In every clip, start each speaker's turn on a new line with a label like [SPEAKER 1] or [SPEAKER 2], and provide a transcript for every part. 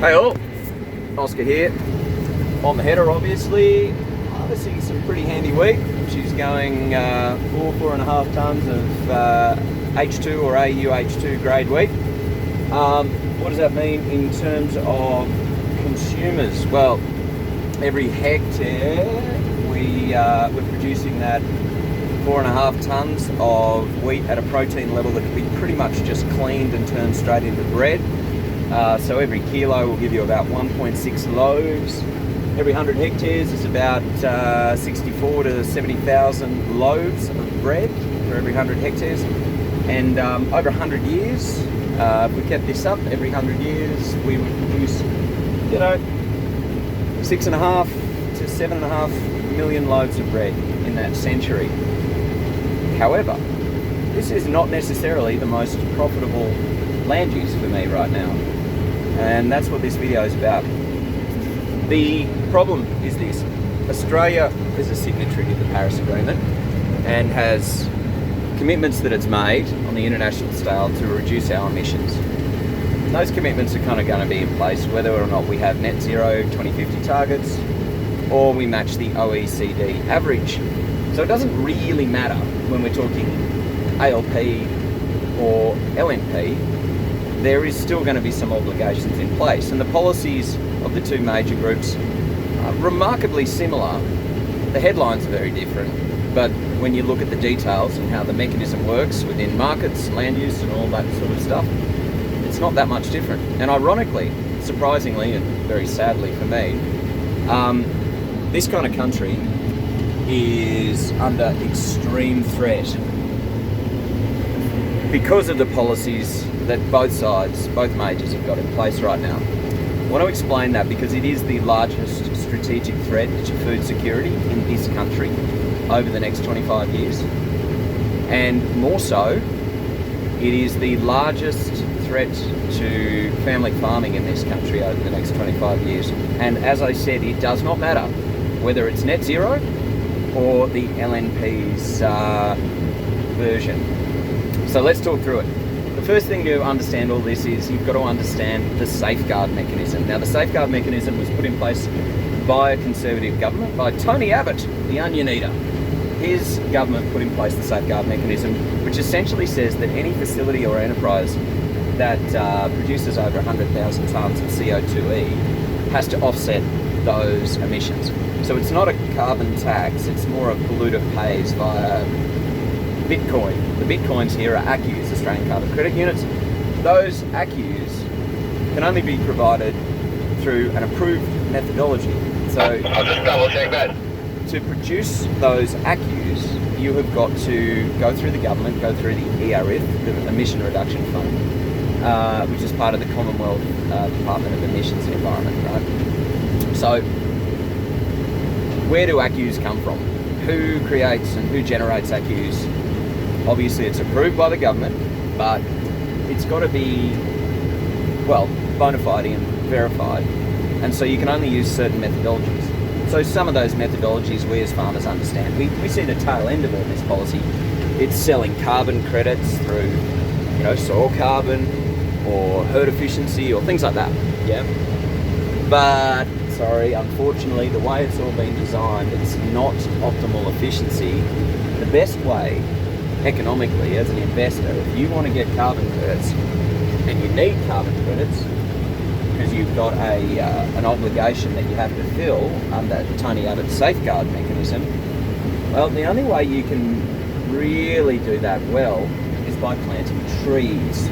[SPEAKER 1] Hey all, Oscar here. On the header, obviously, harvesting some pretty handy wheat. She's going 4.5 tonnes of H2 or AUH2 grade wheat. What does that mean in terms of consumers? Well, every hectare we're producing that 4.5 tonnes of wheat at a protein level that can be pretty much just cleaned and turned straight into bread. So every kilo will give you about 1.6 loaves. Every 100 hectares is about 64 to 70,000 loaves of bread for every 100 hectares. And over 100 years, if we kept this up, every 100 years we would produce, 6.5 to 7.5 million loaves of bread in that century. However, this is not necessarily the most profitable land use for me right now. And that's what this video is about. The problem is this: Australia is a signatory to the Paris Agreement and has commitments that it's made on the international scale to reduce our emissions. And those commitments are kind of going to be in place whether or not we have net zero 2050 targets or we match the OECD average. So it doesn't really matter when we're talking ALP or LNP. There is still going to be some obligations in place, and the policies of the two major groups are remarkably similar. The headlines are very different, but when you look at the details and how the mechanism works within markets, land use and all that sort of stuff, it's not that much different. And ironically, surprisingly and very sadly for me, this kind of country is under extreme threat because of the policies that both sides, both majors, have got in place right now. I want to explain that because it is the largest strategic threat to food security in this country over the next 25 years. And more so, it is the largest threat to family farming in this country over the next 25 years. And as I said, it does not matter whether it's net zero or the LNP's version. So let's talk through it. The first thing to understand all this is you've got to understand the safeguard mechanism. Now, the safeguard mechanism was put in place by a Conservative government, by Tony Abbott, the onion eater. His government put in place the safeguard mechanism, which essentially says that any facility or enterprise that produces over 100,000 tonnes of CO2e has to offset those emissions. So it's not a carbon tax, it's more a polluter pays via Bitcoin. The Bitcoins here are ACCUs, Australian Carbon Credit Units. Those ACCUs can only be provided through an approved methodology. So
[SPEAKER 2] I'll just double check that.
[SPEAKER 1] To produce those ACCUs, you have got to go through the government, go through the ERF, the Emission Reduction Fund, which is part of the Commonwealth Department of Emissions and Environment, right? So where do ACCUs come from? Who creates and who generates ACCUs? Obviously it's approved by the government, but it's got to be, well, bona fide and verified. And so you can only use certain methodologies. So some of those methodologies we as farmers understand. We see the tail end of all this policy. It's selling carbon credits through, soil carbon or herd efficiency or things like that, yeah? But, sorry, unfortunately, the way it's all been designed, it's not optimal efficiency. The best way, economically, as an investor, if you want to get carbon credits, and you need carbon credits, because you've got an obligation that you have to fill under Tony Abbott's safeguard mechanism, well, the only way you can really do that well is by planting trees.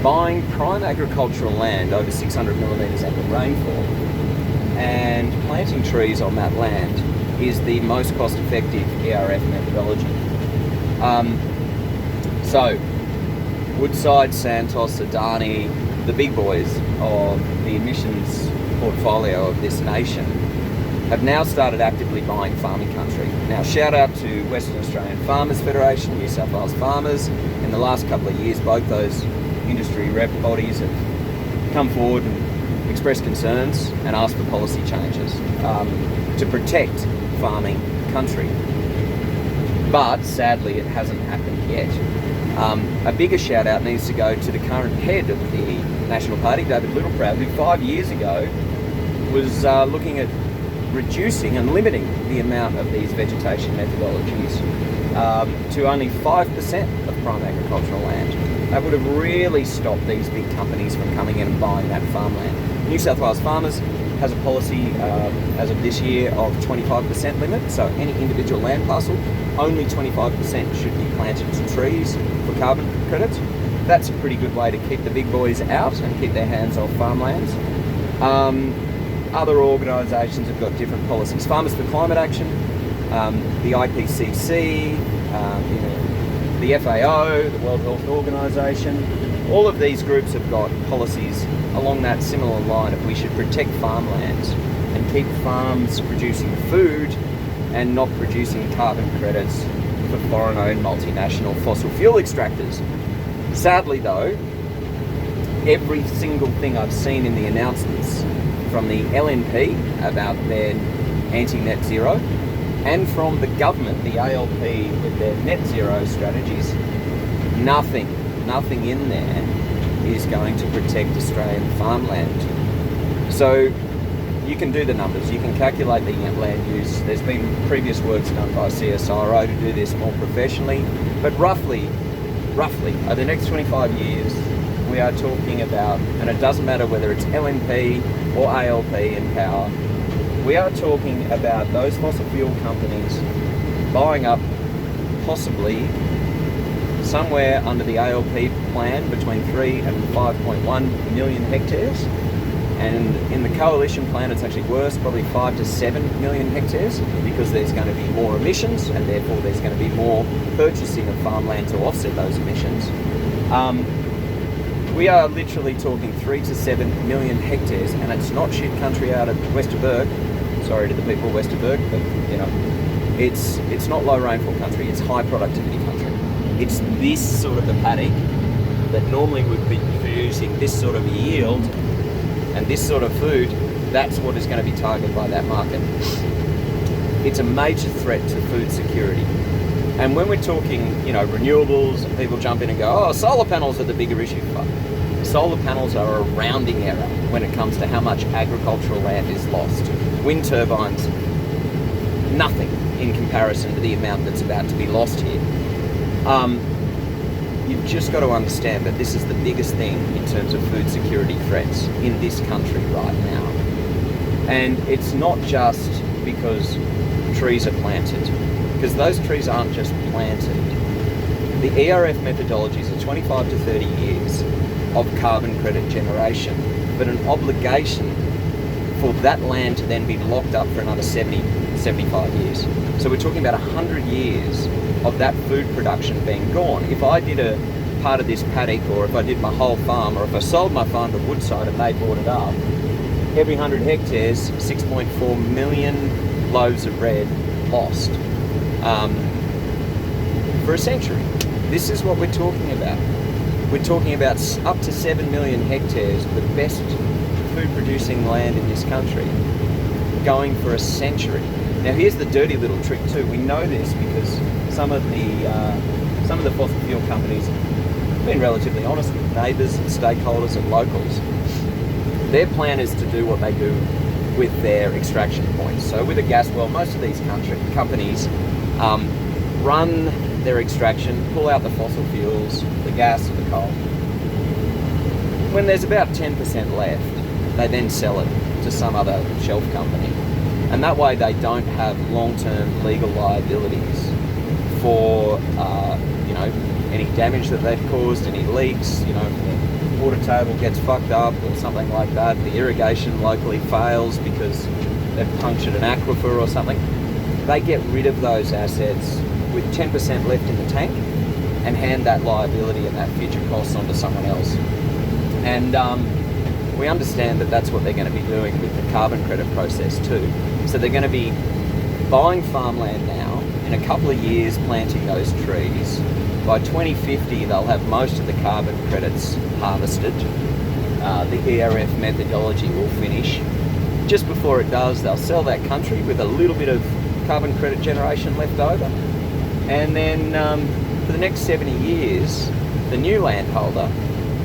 [SPEAKER 1] Buying prime agricultural land over 600 millimetres annual rainfall and planting trees on that land is the most cost-effective ERF methodology. So, Woodside, Santos, Adani, the big boys of the emissions portfolio of this nation have now started actively buying farming country. Now, shout out to Western Australian Farmers Federation, New South Wales Farmers. In the last couple of years, both those industry rep bodies have come forward and expressed concerns and asked for policy changes to protect farming country. But sadly, it hasn't happened yet. A bigger shout out needs to go to the current head of the National Party, David Littleproud, who 5 years ago was looking at reducing and limiting the amount of these vegetation methodologies to only 5% of prime agricultural land. That would have really stopped these big companies from coming in and buying that farmland. New South Wales Farmers has a policy as of this year of 25% limit, so any individual land parcel, only 25% should be planted to trees for carbon credits. That's a pretty good way to keep the big boys out and keep their hands off farmlands. Other organisations have got different policies. Farmers for Climate Action, the IPCC, the FAO, the World Health Organisation, all of these groups have got policies along that similar line of we should protect farmlands and keep farms producing food and not producing carbon credits for foreign-owned multinational fossil fuel extractors. Sadly though, every single thing I've seen in the announcements from the LNP about their anti-net zero and from the government, the ALP, with their net zero strategies, nothing in there is going to protect Australian farmland. So you can do the numbers, you can calculate the land use. There's been previous works done by CSIRO to do this more professionally, but roughly, over the next 25 years, we are talking about, and it doesn't matter whether it's LNP or ALP in power, we are talking about those fossil fuel companies buying up possibly somewhere under the ALP plan between 3 and 5.1 million hectares. And in the coalition plan, it's actually worse, probably 5 to 7 million hectares, because there's going to be more emissions and therefore there's going to be more purchasing of farmland to offset those emissions. We are literally talking 3 to 7 million hectares, and it's not shit country out of Westerberg. Sorry to the people of Westerberg, but you know, it's not low rainfall country, it's high productivity country. It's this sort of a paddock that normally would be producing this sort of yield and this sort of food. That's what is going to be targeted by that market. It's a major threat to food security. And when we're talking, you know, renewables, and people jump in and go, oh, solar panels are the bigger issue. But solar panels are a rounding error when it comes to how much agricultural land is lost. Wind turbines, nothing in comparison to the amount that's about to be lost here. You've just got to understand that this is the biggest thing in terms of food security threats in this country right now. And it's not just because trees are planted, because those trees aren't just planted. The ERF methodologies are 25 to 30 years of carbon credit generation, but an obligation for that land to then be locked up for another 75 years. So we're talking about 100 years of that food production being gone. If I did a part of this paddock, or if I did my whole farm, or if I sold my farm to Woodside and they bought it up, every 100 hectares, 6.4 million loaves of bread lost for a century. This is what we're talking about. We're talking about up to 7 million hectares, the best food producing land in this country, going for a century. Now here's the dirty little trick too. We know this because some of the fossil fuel companies have been relatively honest with neighbours and stakeholders and locals. Their plan is to do what they do with their extraction points. So with a gas well, most of these companies run their extraction, pull out the fossil fuels, the gas, the coal. When there's about 10% left, they then sell it to some other shelf company. And that way they don't have long-term legal liabilities for, any damage that they've caused, any leaks, if the water table gets fucked up or something like that, the irrigation locally fails because they've punctured an aquifer or something. They get rid of those assets with 10% left in the tank and hand that liability and that future costs onto someone else. And we understand that that's what they're going to be doing with the carbon credit process too. So they're going to be buying farmland now, in a couple of years planting those trees. By 2050 they'll have most of the carbon credits harvested. The ERF methodology will finish. Just before it does, they'll sell that country with a little bit of carbon credit generation left over. And then for the next 70 years, the new landholder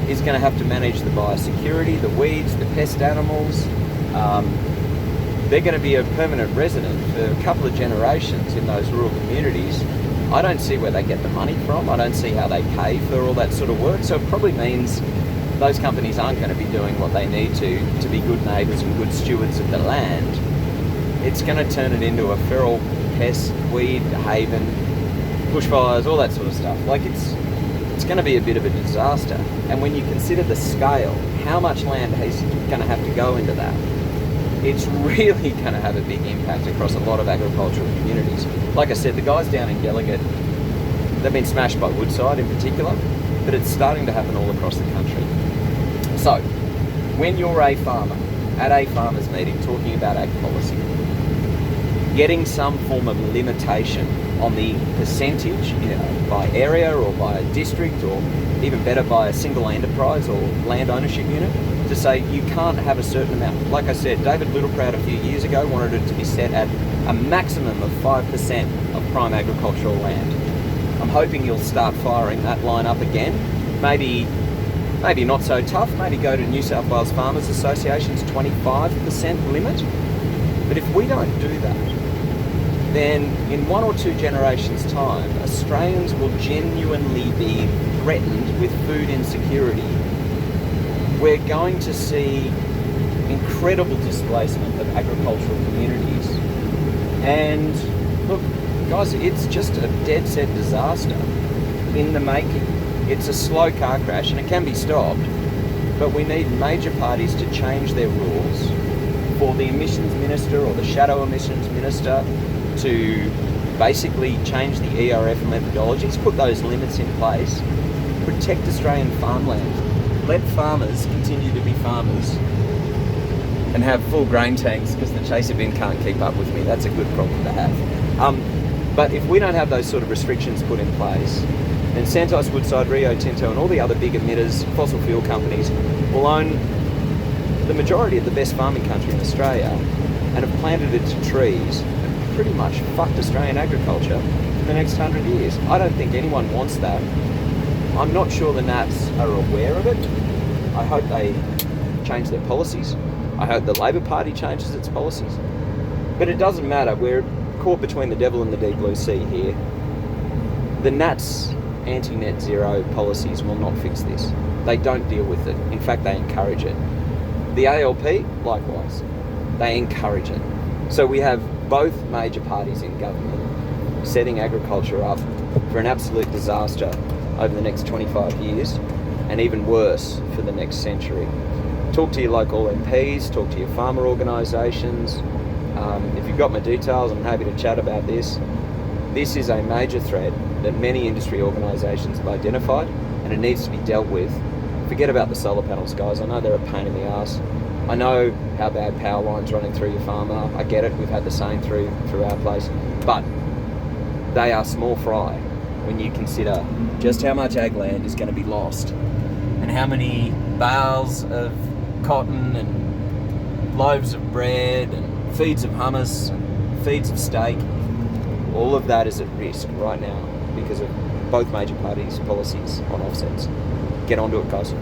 [SPEAKER 1] is going to have to manage the biosecurity, the weeds, the pest animals. They're going to be a permanent resident for a couple of generations in those rural communities. I don't see where they get the money from. I don't see how they pay for all that sort of work. So it probably means those companies aren't going to be doing what they need to be good neighbours and good stewards of the land. It's going to turn it into a feral pest, weed haven, bushfires, all that sort of stuff. Like it's going to be a bit of a disaster. And when you consider the scale, how much land is going to have to go into that, it's really going to have a big impact across a lot of agricultural communities. Like I said, the guys down in Gilligat, they've been smashed by Woodside in particular, but it's starting to happen all across the country. So, when you're a farmer at a farmers meeting talking about ag policy, getting some form of limitation on the percentage, by area or by a district, or even better by a single enterprise or land ownership unit, to say you can't have a certain amount. Like I said, David Littleproud a few years ago wanted it to be set at a maximum of 5% of prime agricultural land. I'm hoping you'll start firing that line up again. Maybe not so tough, maybe go to New South Wales Farmers Association's 25% limit. But if we don't do that, then in 1 or 2 generations' time, Australians will genuinely be threatened with food insecurity. We're going to see incredible displacement of agricultural communities. And look, guys, it's just a dead set disaster in the making. It's a slow car crash and it can be stopped, but we need major parties to change their rules for the emissions minister or the shadow emissions minister to basically change the ERF methodologies, put those limits in place, protect Australian farmland. Let farmers continue to be farmers and have full grain tanks, because the chaser bin can't keep up with me. That's a good problem to have. But if we don't have those sort of restrictions put in place, then Santos, Woodside, Rio Tinto and all the other big emitters, fossil fuel companies, will own the majority of the best farming country in Australia and have planted it to trees and pretty much fucked Australian agriculture for the next 100 years. I don't think anyone wants that. I'm not sure the Nats are aware of it. I hope they change their policies. I hope the Labor Party changes its policies. But it doesn't matter. We're caught between the devil and the deep blue sea here. The Nats' anti-net zero policies will not fix this. They don't deal with it. In fact, they encourage it. The ALP, likewise. They encourage it. So we have both major parties in government setting agriculture up for an absolute disaster over the next 25 years, and even worse for the next century. Talk to your local MPs, talk to your farmer organisations. If you've got my details, I'm happy to chat about this. This is a major threat that many industry organisations have identified, and it needs to be dealt with. Forget about the solar panels, guys. I know they're a pain in the ass. I know how bad power lines running through your farm are. I get it. We've had the same through our place. But they are small fry when you consider just how much ag land is going to be lost and how many bales of cotton and loaves of bread and feeds of hummus and feeds of steak. All of that is at risk right now because of both major parties' policies on offsets. Get onto it, guys.